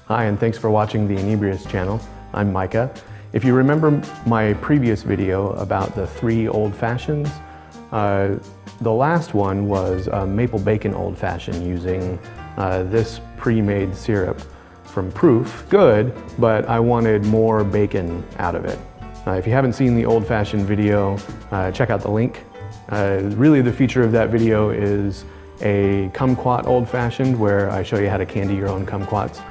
Hi, and thanks for watching the Inebrious channel. I'm Micah. If you remember my previous video about the 3 old fashions, the last one was a maple bacon old fashioned using this pre-made syrup from Proof. Good, but I wanted more bacon out of it. If you haven't seen the old fashioned video, check out the link. Really the feature of that video is a kumquat old fashioned where I show you how to candy your own kumquats.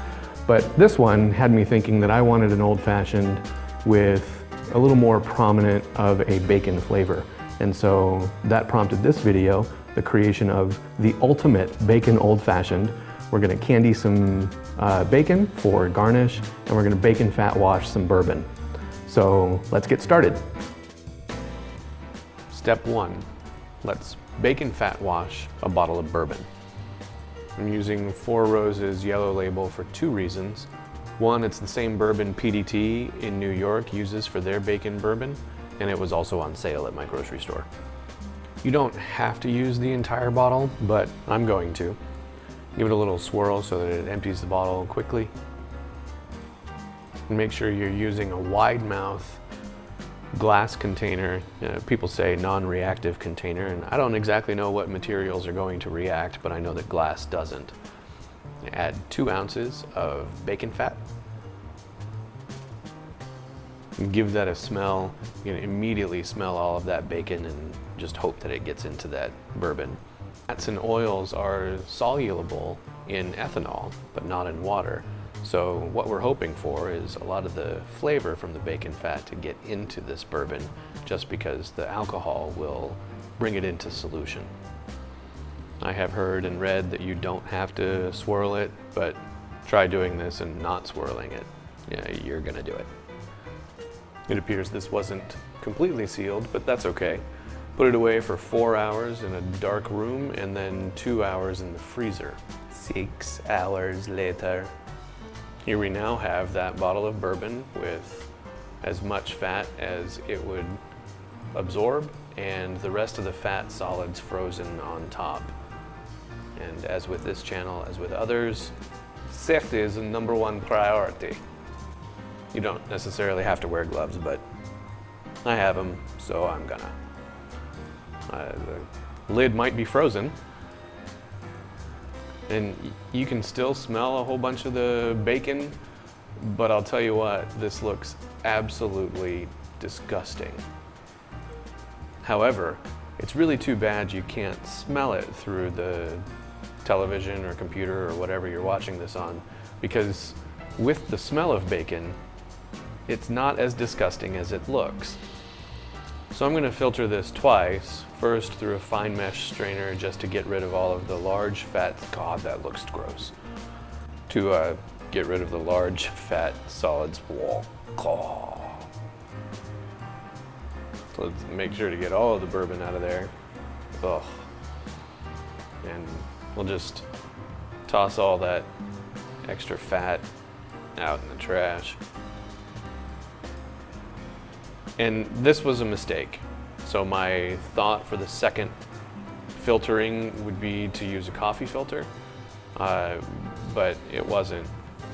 But this one had me thinking that I wanted an old fashioned with a little more prominent of a bacon flavor. And so that prompted this video, the creation of the ultimate bacon old fashioned. We're gonna candy some bacon for garnish, and we're gonna bacon fat wash some bourbon. So let's get started. Step 1, let's bacon fat wash a bottle of bourbon. I'm using Four Roses Yellow Label for 2 reasons. One, it's the same bourbon PDT in New York uses for their bacon bourbon, and it was also on sale at my grocery store. You don't have to use the entire bottle, but I'm going to. Give it a little swirl so that it empties the bottle quickly. And make sure you're using a wide mouth glass container. People say non-reactive container, and I don't exactly know what materials are going to react, but I know that glass doesn't. Add 2 ounces of bacon fat. And give that a smell. You can immediately smell all of that bacon and just hope that it gets into that bourbon. Fats and oils are soluble in ethanol, but not in water. So what we're hoping for is a lot of the flavor from the bacon fat to get into this bourbon, just because the alcohol will bring it into solution. I have heard and read that you don't have to swirl it, but try doing this and not swirling it. Yeah, you're gonna do it. It appears this wasn't completely sealed, but that's okay. Put it away for 4 hours in a dark room and then 2 hours in the freezer. 6 hours later. Here we now have that bottle of bourbon with as much fat as it would absorb and the rest of the fat solids frozen on top. And as with this channel, as with others, safety is the #1 priority. You don't necessarily have to wear gloves, but I have them, so I'm gonna. The lid might be frozen, and you can still smell a whole bunch of the bacon, but I'll tell you what, this looks absolutely disgusting. However, it's really too bad you can't smell it through the television or computer or whatever you're watching this on, because with the smell of bacon, it's not as disgusting as it looks. So I'm gonna filter this twice, first through a fine mesh strainer just to get rid of all of the large fat, God, that looks gross. To get rid of the large fat solids. So let's make sure to get all of the bourbon out of there. Ugh. And we'll just toss all that extra fat out in the trash. And this was a mistake. So my thought for the second filtering would be to use a coffee filter, but it wasn't.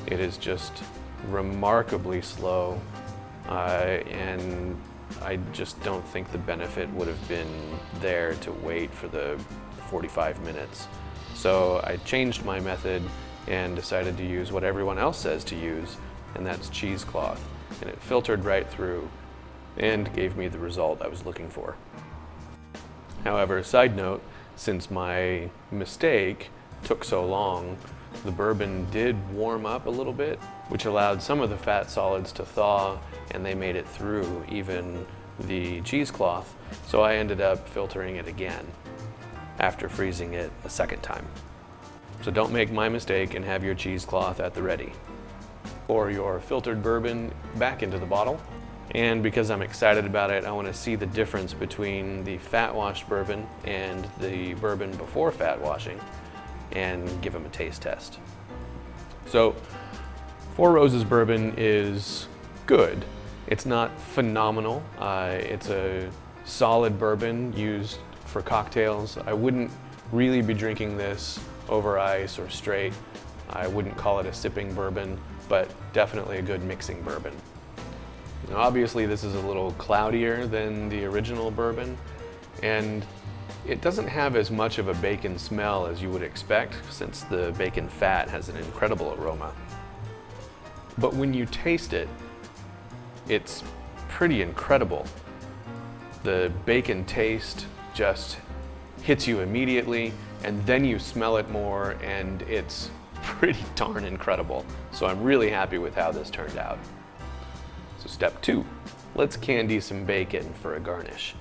It is just remarkably slow, and I just don't think the benefit would have been there to wait for the 45 minutes. So I changed my method and decided to use what everyone else says to use, and that's cheesecloth. And it filtered right through and gave me the result I was looking for. However, side note, since my mistake took so long, the bourbon did warm up a little bit, which allowed some of the fat solids to thaw, and they made it through even the cheesecloth, so I ended up filtering it again after freezing it a second time. So don't make my mistake and have your cheesecloth at the ready. Pour your filtered bourbon back into the bottle. And because I'm excited about it, I want to see the difference between the fat washed bourbon and the bourbon before fat washing and give them a taste test. So Four Roses bourbon is good. It's not phenomenal. It's a solid bourbon used for cocktails. I wouldn't really be drinking this over ice or straight. I wouldn't call it a sipping bourbon, but definitely a good mixing bourbon. Now, obviously this is a little cloudier than the original bourbon, and it doesn't have as much of a bacon smell as you would expect, since the bacon fat has an incredible aroma. But when you taste it, it's pretty incredible. The bacon taste just hits you immediately, and then you smell it more, and it's pretty darn incredible. So I'm really happy with how this turned out. So step 2, let's candy some bacon for a garnish.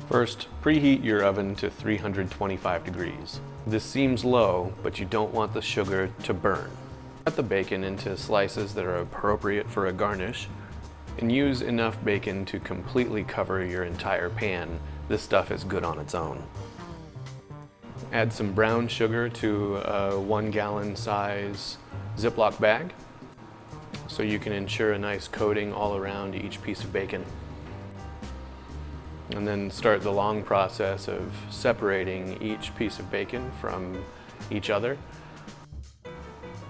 First, preheat your oven to 325 degrees. This seems low, but you don't want the sugar to burn. Cut the bacon into slices that are appropriate for a garnish, and use enough bacon to completely cover your entire pan. This stuff is good on its own. Add some brown sugar to a 1 gallon size Ziploc bag, so you can ensure a nice coating all around each piece of bacon. And then start the long process of separating each piece of bacon from each other.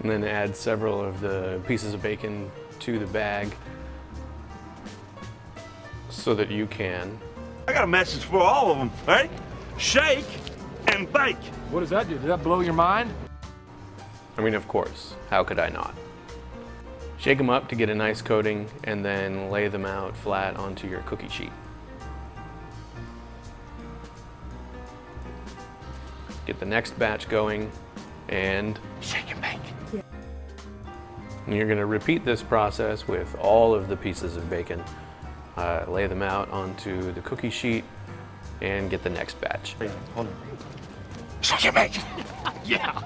And then add several of the pieces of bacon to the bag so that you can... I got a message for all of them, right? Shake and bake. What does that do? Does that blow your mind? I mean, of course, how could I not? Shake them up to get a nice coating, and then lay them out flat onto your cookie sheet. Get the next batch going, and Shake and bake. Yeah. And you're going to repeat this process with all of the pieces of bacon. Lay them out onto the cookie sheet, and get the next batch. Hold on. Shake and bake. Yeah.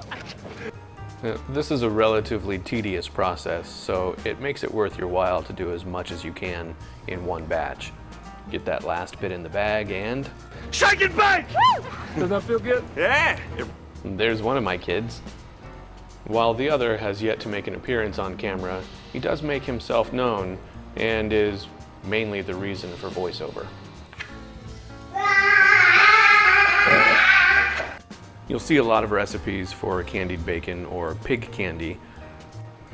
This is a relatively tedious process, so it makes it worth your while to do as much as you can in one batch. Get that last bit in the bag and... Shake and bake! Does that feel good? Yeah. There's one of my kids. While the other has yet to make an appearance on camera, he does make himself known and is mainly the reason for voiceover. You'll see a lot of recipes for candied bacon or pig candy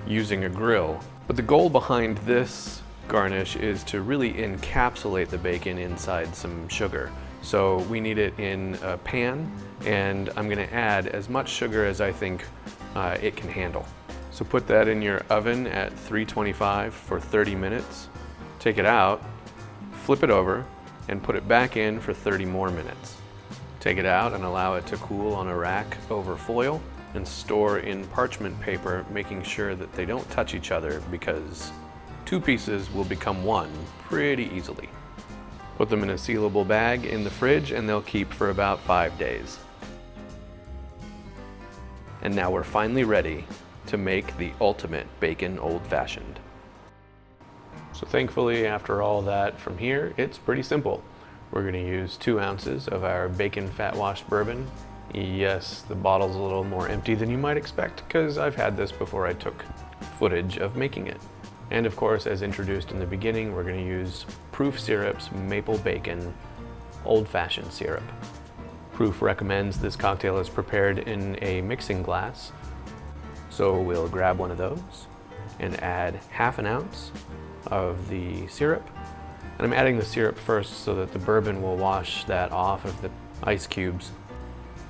using a grill, but the goal behind this garnish is to really encapsulate the bacon inside some sugar. So we need it in a pan, and I'm going to add as much sugar as I think it can handle. So put that in your oven at 325 for 30 minutes. Take it out, flip it over, and put it back in for 30 more minutes. Take it out and allow it to cool on a rack over foil, and store in parchment paper, making sure that they don't touch each other, because 2 pieces will become 1 pretty easily. Put them in a sealable bag in the fridge, and they'll keep for about 5 days. And now we're finally ready to make the ultimate bacon old-fashioned. So thankfully, after all that from here, it's pretty simple. We're going to use 2 ounces of our bacon fat washed bourbon. Yes, the bottle's a little more empty than you might expect, because I've had this before I took footage of making it. And of course, as introduced in the beginning, we're going to use Proof Syrup's Maple Bacon Old-Fashioned Syrup. Proof recommends this cocktail is prepared in a mixing glass, so we'll grab one of those and add ½ an ounce of the syrup. And I'm adding the syrup first so that the bourbon will wash that off of the ice cubes.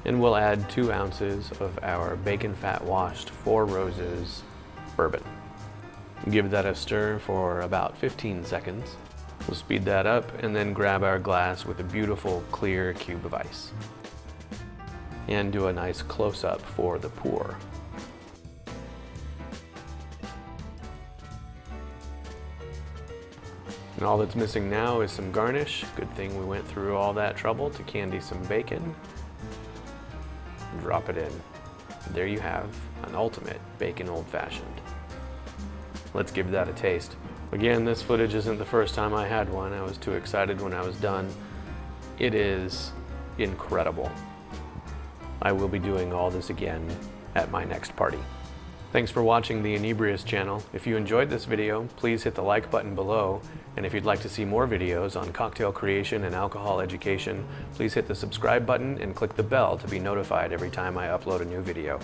And we'll add 2 ounces of our bacon fat washed 4 Roses bourbon. Give that a stir for about 15 seconds. We'll speed that up and then grab our glass with a beautiful clear cube of ice. And do a nice close-up for the pour. And all that's missing now is some garnish. Good thing we went through all that trouble to candy some bacon. Drop it in. There you have an ultimate bacon old-fashioned. Let's give that a taste. Again, this footage isn't the first time I had one. I was too excited when I was done. It is incredible. I will be doing all this again at my next party. Thanks for watching the Inebrious channel. If you enjoyed this video, please hit the like button below. And if you'd like to see more videos on cocktail creation and alcohol education, please hit the subscribe button and click the bell to be notified every time I upload a new video.